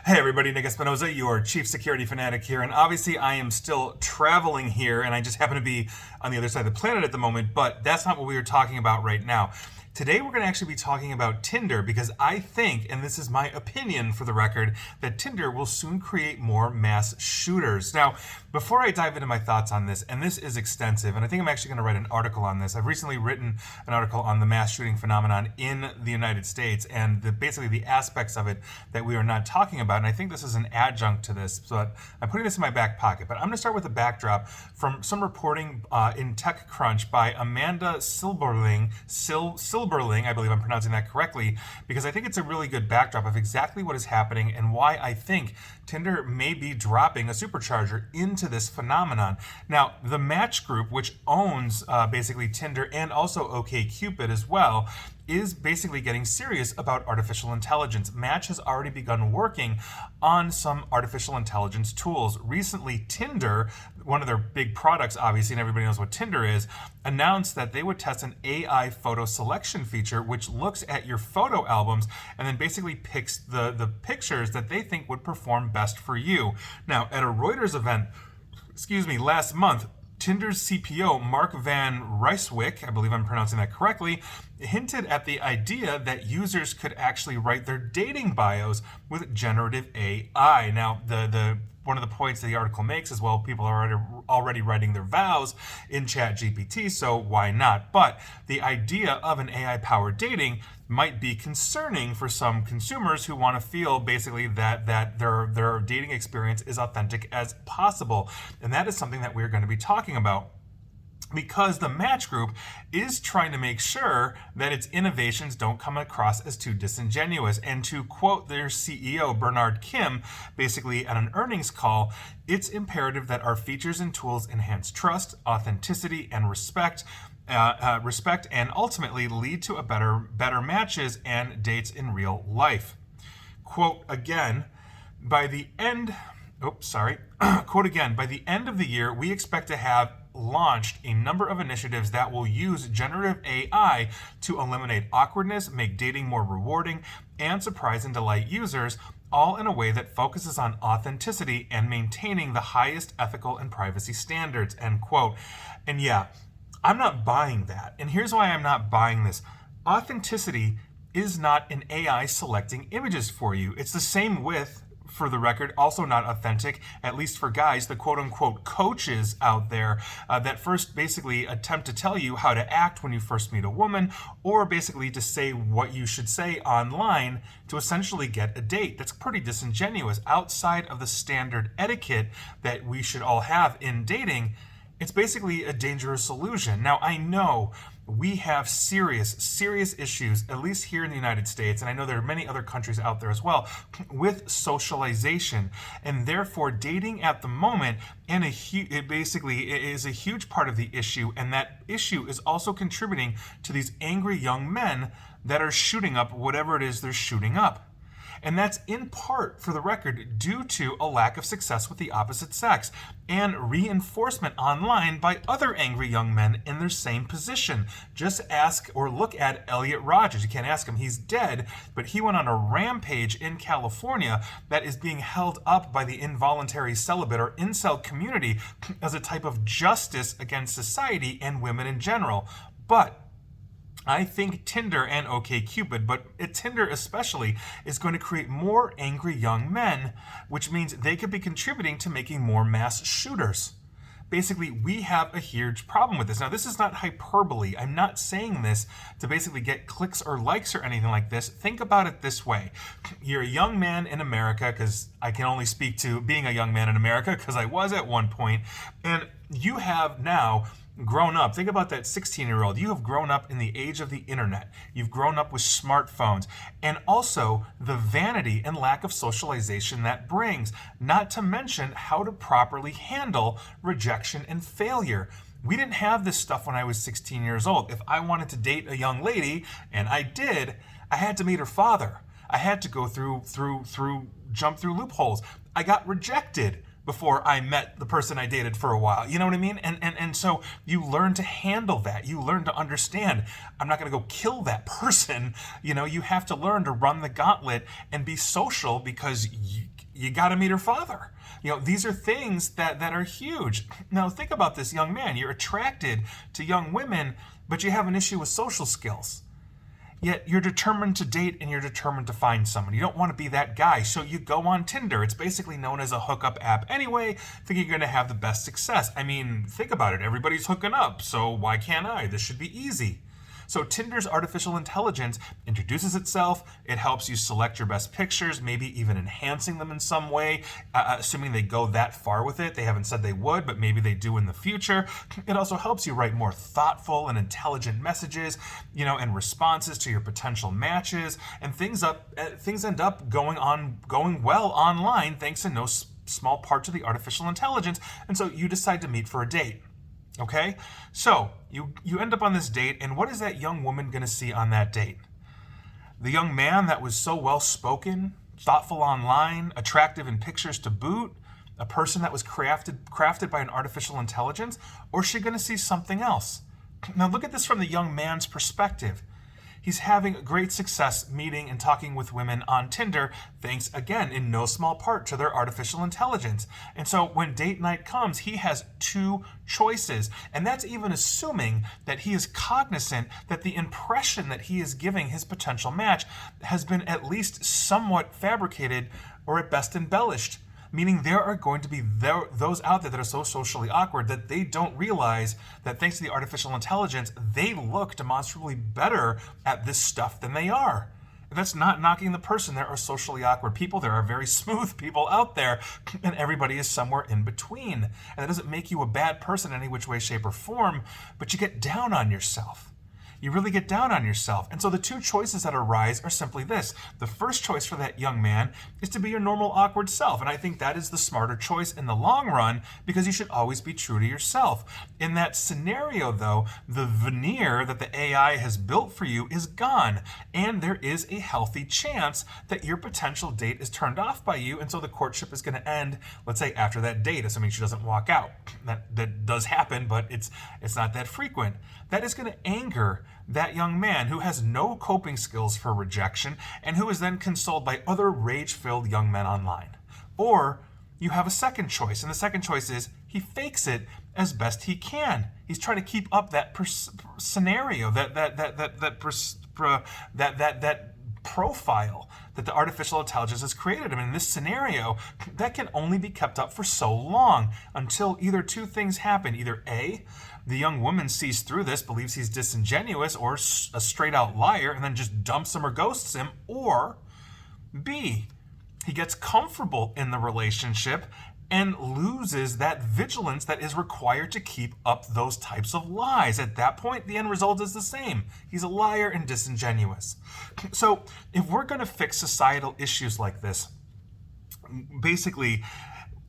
Hey everybody, Nick Espinoza, your chief security fanatic here, and obviously I am still traveling here, and I just happen to be on the other side of the planet at the moment, but that's not what we are talking about right now. Today we're going to actually be talking about Tinder because I think, and this is my opinion for the record, that Tinder will soon create more mass shooters. Now, before I dive into my thoughts on this, and this is extensive, and I think I'm actually going to write an article on this. I've recently written an article on the mass shooting phenomenon in the United States and basically the aspects of it that we are not talking about, and I think this is an adjunct to this, so I'm putting this in my back pocket. But I'm going to start with a backdrop from some reporting in TechCrunch by Amanda Silberling, I believe I'm pronouncing that correctly, because I think it's a really good backdrop of exactly what is happening and why I think Tinder may be dropping a supercharger into this phenomenon. Now, the Match Group, which owns basically Tinder and also OkCupid as well, is basically getting serious about artificial intelligence. Match has already begun working on some artificial intelligence tools. Recently, Tinder, one of their big products, obviously, and everybody knows what Tinder is, announced that they would test an AI photo selection feature, which looks at your photo albums and then basically picks the pictures that they think would perform best for you. Now, at a Reuters event, last month, Tinder's CPO, Mark Van Ryswyk, I believe I'm pronouncing that correctly, hinted at the idea that users could actually write their dating bios with generative AI. Now, the one of the points that the article makes is, well, people are already writing their vows in ChatGPT, so why not? But the idea of an AI-powered dating might be concerning for some consumers who want to feel basically that their dating experience is authentic as possible. And that is something that we're going to be talking about, because the Match Group is trying to make sure that its innovations don't come across as too disingenuous. And to quote their CEO, Bernard Kim, basically at an earnings call, it's imperative that our features and tools enhance trust, authenticity, and respect, and ultimately lead to better matches and dates in real life. Quote again, by the end of the year, we expect to have launched a number of initiatives that will use generative AI to eliminate awkwardness, make dating more rewarding, and surprise and delight users, all in a way that focuses on authenticity and maintaining the highest ethical and privacy standards, end quote. And yeah, I'm not buying that. And here's why I'm not buying this. Authenticity is not an AI selecting images for you. It's the same with, for the record, also not authentic, at least for guys, the quote-unquote coaches out there that first basically attempt to tell you how to act when you first meet a woman, or basically to say what you should say online to essentially get a date. That's pretty disingenuous. Outside of the standard etiquette that we should all have in dating, it's basically a dangerous illusion. Now, I know we have serious issues, at least here in the United States, and I know there are many other countries out there as well, with socialization, and therefore dating at the moment, and it basically is a huge part of the issue, and that issue is also contributing to these angry young men that are shooting up whatever it is they're shooting up. And that's in part, for the record, due to a lack of success with the opposite sex and reinforcement online by other angry young men in their same position. Just ask or look at Elliot Rodgers. You can't ask him, he's dead, but he went on a rampage in California that is being held up by the involuntary celibate or incel community as a type of justice against society and women in general. But I think Tinder and OkCupid, but Tinder especially, is going to create more angry young men, which means they could be contributing to making more mass shooters. Basically, we have a huge problem with this. Now, this is not hyperbole. I'm not saying this to basically get clicks or likes or anything like this. Think about it this way. You're a young man in America, because I can only speak to being a young man in America, because I was at one point, and you have now grown up. Think about that 16-year-old. You have grown up in the age of the internet. You've grown up with smartphones, and also the vanity and lack of socialization that brings, not to mention how to properly handle rejection and failure. We didn't have this stuff when I was 16 years old. If I wanted to date a young lady, and I did, I had to meet her father. I had to go jump through loopholes. I got rejected before I met the person I dated for a while. You know what I mean? And so you learn to handle that. You learn to understand, I'm not going to go kill that person. You know, you have to learn to run the gauntlet and be social, because you got to meet her father. These are things that are huge. Now, think about this young man. You're attracted to young women, but you have an issue with social skills. Yet you're determined to date and you're determined to find someone. You don't want to be that guy, so you go on Tinder. It's basically known as a hookup app anyway, thinking you're going to have the best success. I mean, think about it. Everybody's hooking up, so why can't I? This should be easy. So Tinder's artificial intelligence introduces itself. It helps you select your best pictures, maybe even enhancing them in some way, assuming they go that far with it. They haven't said they would, but maybe they do in the future. It also helps you write more thoughtful and intelligent messages, and responses to your potential matches, and things end up going well online thanks in no small part to the artificial intelligence. And so you decide to meet for a date. Okay, so you end up on this date, and what is that young woman going to see on that date? The young man that was so well-spoken, thoughtful online, attractive in pictures to boot, a person that was crafted by an artificial intelligence, or is she going to see something else? Now look at this from the young man's perspective. He's having great success meeting and talking with women on Tinder, thanks again in no small part to their artificial intelligence. And so when date night comes, he has two choices. And that's even assuming that he is cognizant that the impression that he is giving his potential match has been at least somewhat fabricated or at best embellished. Meaning there are going to be those out there that are so socially awkward that they don't realize that thanks to the artificial intelligence, they look demonstrably better at this stuff than they are. And that's not knocking the person. There are socially awkward people. There are very smooth people out there, and everybody is somewhere in between. And that doesn't make you a bad person in any which way, shape, or form, but you get down on yourself. You really get down on yourself. And so the two choices that arise are simply this. The first choice for that young man is to be your normal awkward self. And I think that is the smarter choice in the long run, because you should always be true to yourself. In that scenario, though, the veneer that the AI has built for you is gone. And there is a healthy chance that your potential date is turned off by you. And so the courtship is going to end, let's say, after that date, assuming she doesn't walk out. That does happen, but it's not that frequent. That is going to anger that young man who has no coping skills for rejection and who is then consoled by other rage-filled young men online. Or you have a second choice, and the second choice is he fakes it as best he can. He's trying to keep up that scenario, that profile that the artificial intelligence has created. I mean, in this scenario, that can only be kept up for so long until either two things happen. Either A, the young woman sees through this, believes he's disingenuous or a straight out liar, and then just dumps him or ghosts him, or B, he gets comfortable in the relationship and loses that vigilance that is required to keep up those types of lies. At that point, the end result is the same. He's a liar and disingenuous. So if we're going to fix societal issues like this, basically,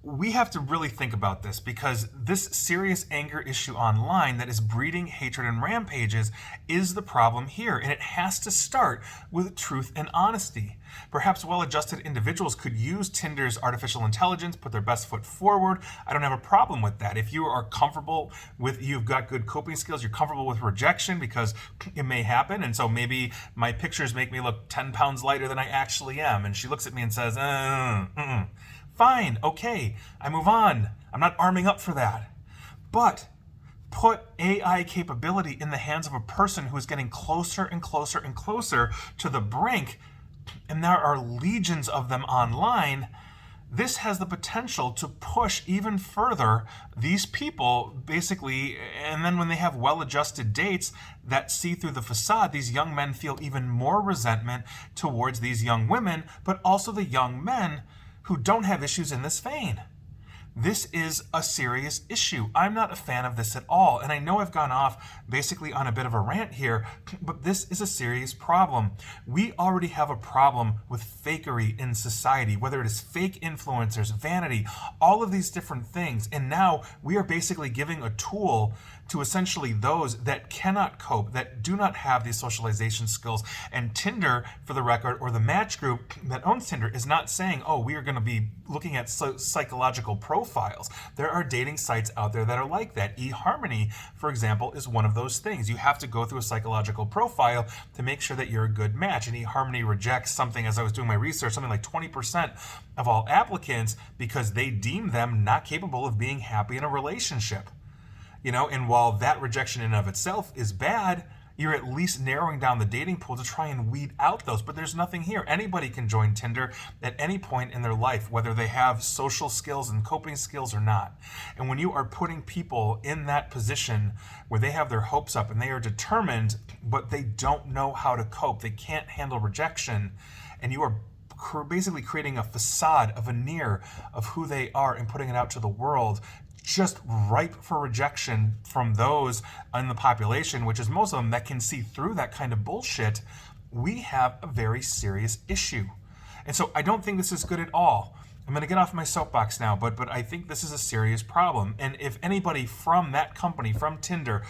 we have to really think about this, because this serious anger issue online that is breeding hatred and rampages is the problem here, and it has to start with truth and honesty. Perhaps well-adjusted individuals could use Tinder's artificial intelligence, put their best foot forward. I don't have a problem with that. If you are comfortable with, you've got good coping skills, you're comfortable with rejection, because it may happen, and so maybe my pictures make me look 10 pounds lighter than I actually am, and she looks at me and says, fine, okay, I move on. I'm not arming up for that. But put AI capability in the hands of a person who is getting closer and closer and closer to the brink, and there are legions of them online. This has the potential to push even further these people, basically, and then when they have well-adjusted dates that see through the facade, these young men feel even more resentment towards these young women, but also the young men who don't have issues in this vein. This is a serious issue. I'm not a fan of this at all. And I know I've gone off basically on a bit of a rant here, but this is a serious problem. We already have a problem with fakery in society, whether it is fake influencers, vanity, all of these different things. And now we are basically giving a tool to essentially those that cannot cope, that do not have these socialization skills. And Tinder, for the record, or the Match Group that owns Tinder, is not saying, oh, we are going to be looking at psychological profiles profiles. There are dating sites out there that are like that. eHarmony, for example, is one of those things. You have to go through a psychological profile to make sure that you're a good match. And eHarmony rejects something, as I was doing my research, something like 20% of all applicants because they deem them not capable of being happy in a relationship. And while that rejection in and of itself is bad, you're at least narrowing down the dating pool to try and weed out those. But there's nothing here. Anybody can join Tinder at any point in their life, whether they have social skills and coping skills or not. And when you are putting people in that position where they have their hopes up and they are determined, but they don't know how to cope, they can't handle rejection, and you are basically creating a facade, a veneer of who they are and putting it out to the world, just ripe for rejection from those in the population, which is most of them, that can see through that kind of bullshit, we have a very serious issue. And so I don't think this is good at all. I'm going to get off my soapbox now, but I think this is a serious problem. And if anybody from that company, from Tinder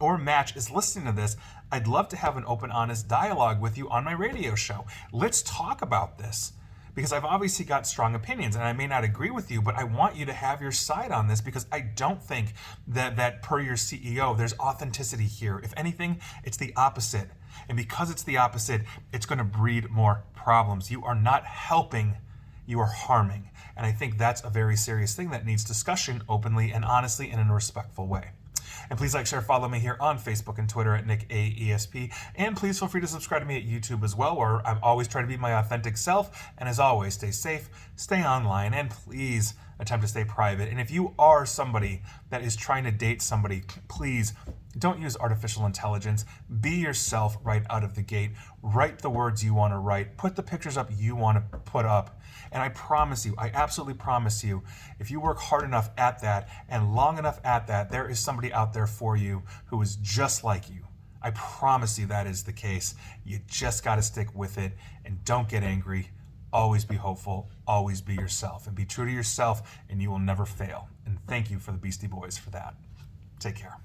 or Match, is listening to this, I'd love to have an open, honest dialogue with you on my radio show. Let's talk about this. Because I've obviously got strong opinions and I may not agree with you, but I want you to have your side on this because I don't think that per your CEO, there's authenticity here. If anything, it's the opposite. And because it's the opposite, it's going to breed more problems. You are not helping, you are harming. And I think that's a very serious thing that needs discussion openly and honestly and in a respectful way. And please like, share, follow me here on Facebook and Twitter at NickAESP. And please feel free to subscribe to me at YouTube as well, where I'm always trying to be my authentic self. And as always, stay safe, stay online, and please attempt to stay private. And if you are somebody that is trying to date somebody, please don't use artificial intelligence. Be yourself right out of the gate. Write the words you want to write. Put the pictures up you want to put up. And I promise you, I absolutely promise you, if you work hard enough at that and long enough at that, there is somebody out there for you who is just like you. I promise you that is the case. You just got to stick with it and don't get angry. Always be hopeful. Always be yourself and be true to yourself, and you will never fail. And thank you for the Beastie Boys for that. Take care.